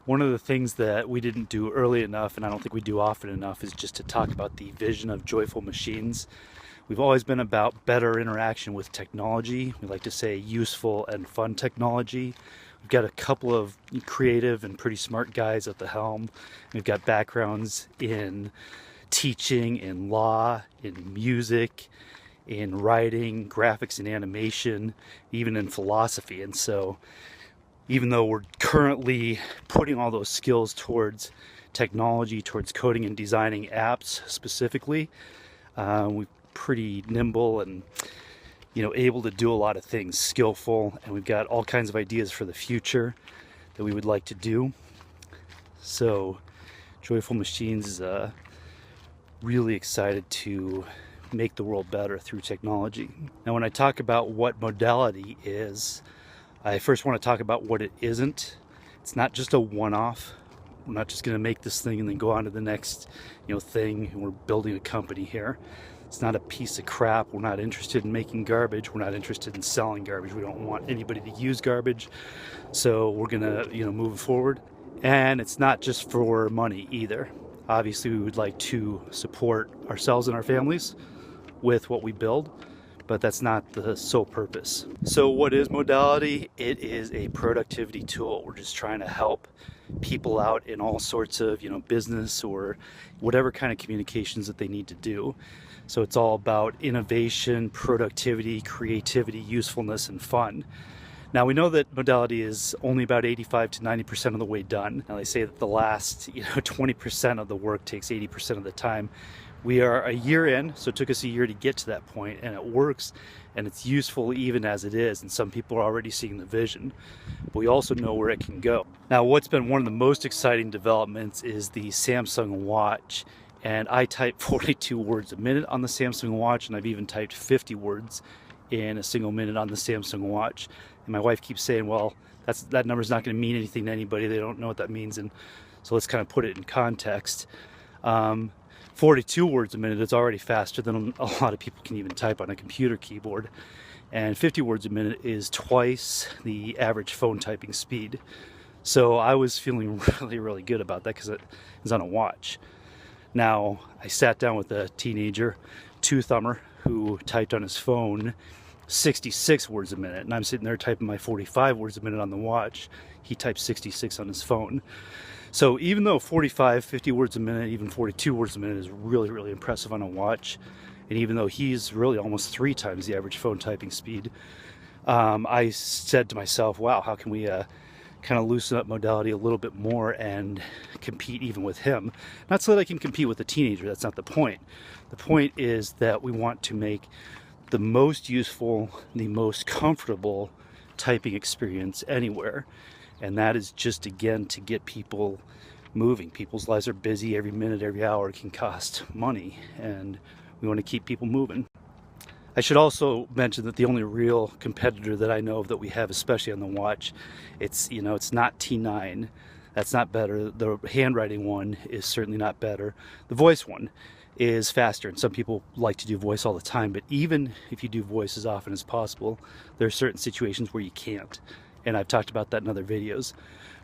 One of the things that we didn't do early enough, and I don't think we do often enough, is just to talk about the vision of Joyful Machines. We've always been about better interaction with technology. We like to say useful and fun technology. We've got a couple of creative and pretty smart guys at the helm. We've got backgrounds in teaching, in law, in music, in writing, graphics and animation, even in philosophy. And so even though we're currently putting all those skills towards technology, towards coding and designing apps specifically, we're pretty nimble and able to do a lot of things, skillful, and we've got all kinds of ideas for the future that we would like to do. So Joyful Machines is really excited to make the world better through technology. Now, when I talk about what Modality is, I first want to talk about what it isn't. It's not just a one-off. We're not just going to make this thing and then go on to the next thing. We're building a company here. It's not a piece of crap. We're not interested in making garbage. We're not interested in selling garbage. We don't want anybody to use garbage. So we're going to move forward. And it's not just for money either. Obviously, we would like to support ourselves and our families with what we build, but that's not the sole purpose. So what is Modality? It is a productivity tool. We're just trying to help people out in all sorts of business or whatever kind of communications that they need to do. So it's all about innovation, productivity, creativity, usefulness, and fun. Now, we know that Modality is only about 85 to 90% of the way done. Now, they say that the last 20% of the work takes 80% of the time. We are a year in, so it took us a year to get to that point, and it works, and it's useful even as it is, and some people are already seeing the vision. But we also know where it can go. Now, what's been one of the most exciting developments is the Samsung Watch, and I type 42 words a minute on the Samsung Watch, and I've even typed 50 words in a single minute on the Samsung Watch. And my wife keeps saying, well, that number's not going to mean anything to anybody. They don't know what that means, and so let's kind of put it in context. 42 words a minute is already faster than a lot of people can even type on a computer keyboard. And 50 words a minute is twice the average phone typing speed. So I was feeling really, really good about that because it is on a watch. Now, I sat down with a teenager, two-thumber, who typed on his phone 66 words a minute. And I'm sitting there typing my 45 words a minute on the watch. He types 66 on his phone. So even though 45, 50 words a minute, even 42 words a minute is really, really impressive on a watch, and even though he's really almost 3 times the average phone typing speed, I said to myself, wow, how can we kind of loosen up Modality a little bit more and compete even with him? Not so that I can compete with a teenager, that's not the point. The point is that we want to make the most useful, the most comfortable typing experience anywhere. And that is just, again, to get people moving. People's lives are busy. Every minute, every hour can cost money, and we want to keep people moving. I should also mention that the only real competitor that I know of that we have, especially on the watch, it's not T9. That's not better. The handwriting one is certainly not better. The voice one is faster, and some people like to do voice all the time, but even if you do voice as often as possible, there are certain situations where you can't. And I've talked about that in other videos.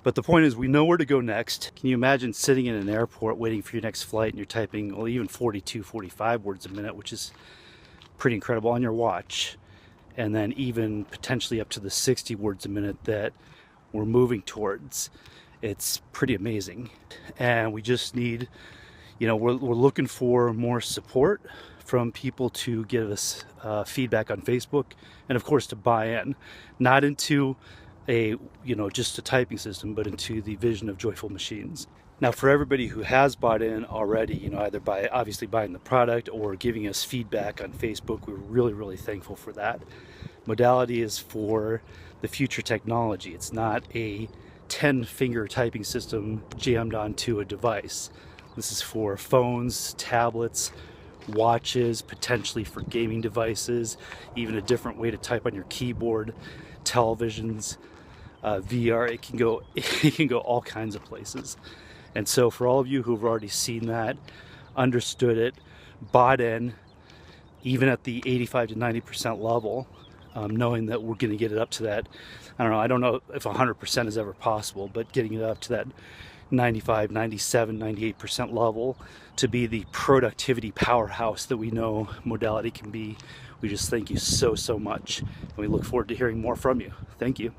But the point is, we know where to go next. Can you imagine sitting in an airport waiting for your next flight and you're typing, well, even 42, 45 words a minute, which is pretty incredible on your watch, and then even potentially up to the 60 words a minute that we're moving towards. It's pretty amazing. And we just need, we're looking for more support from people to give us feedback on Facebook, and of course to buy in, not into just a typing system, but into the vision of Joyful Machines. Now, for everybody who has bought in already, either by obviously buying the product or giving us feedback on Facebook, we're really, really thankful for that. Modality is for the future technology. It's not a 10-finger typing system jammed onto a device. This is for phones, tablets, watches, potentially for gaming devices, even a different way to type on your keyboard, televisions, VR. It can go all kinds of places. And so for all of you who have already seen that, understood it, bought in, even at the 85 to 90% level, knowing that we're going to get it up to that I don't know if 100% is ever possible, but getting it up to that 95, 97, 98% level to be the productivity powerhouse that we know Modality can be. We just thank you so much, and we look forward to hearing more from you. Thank you.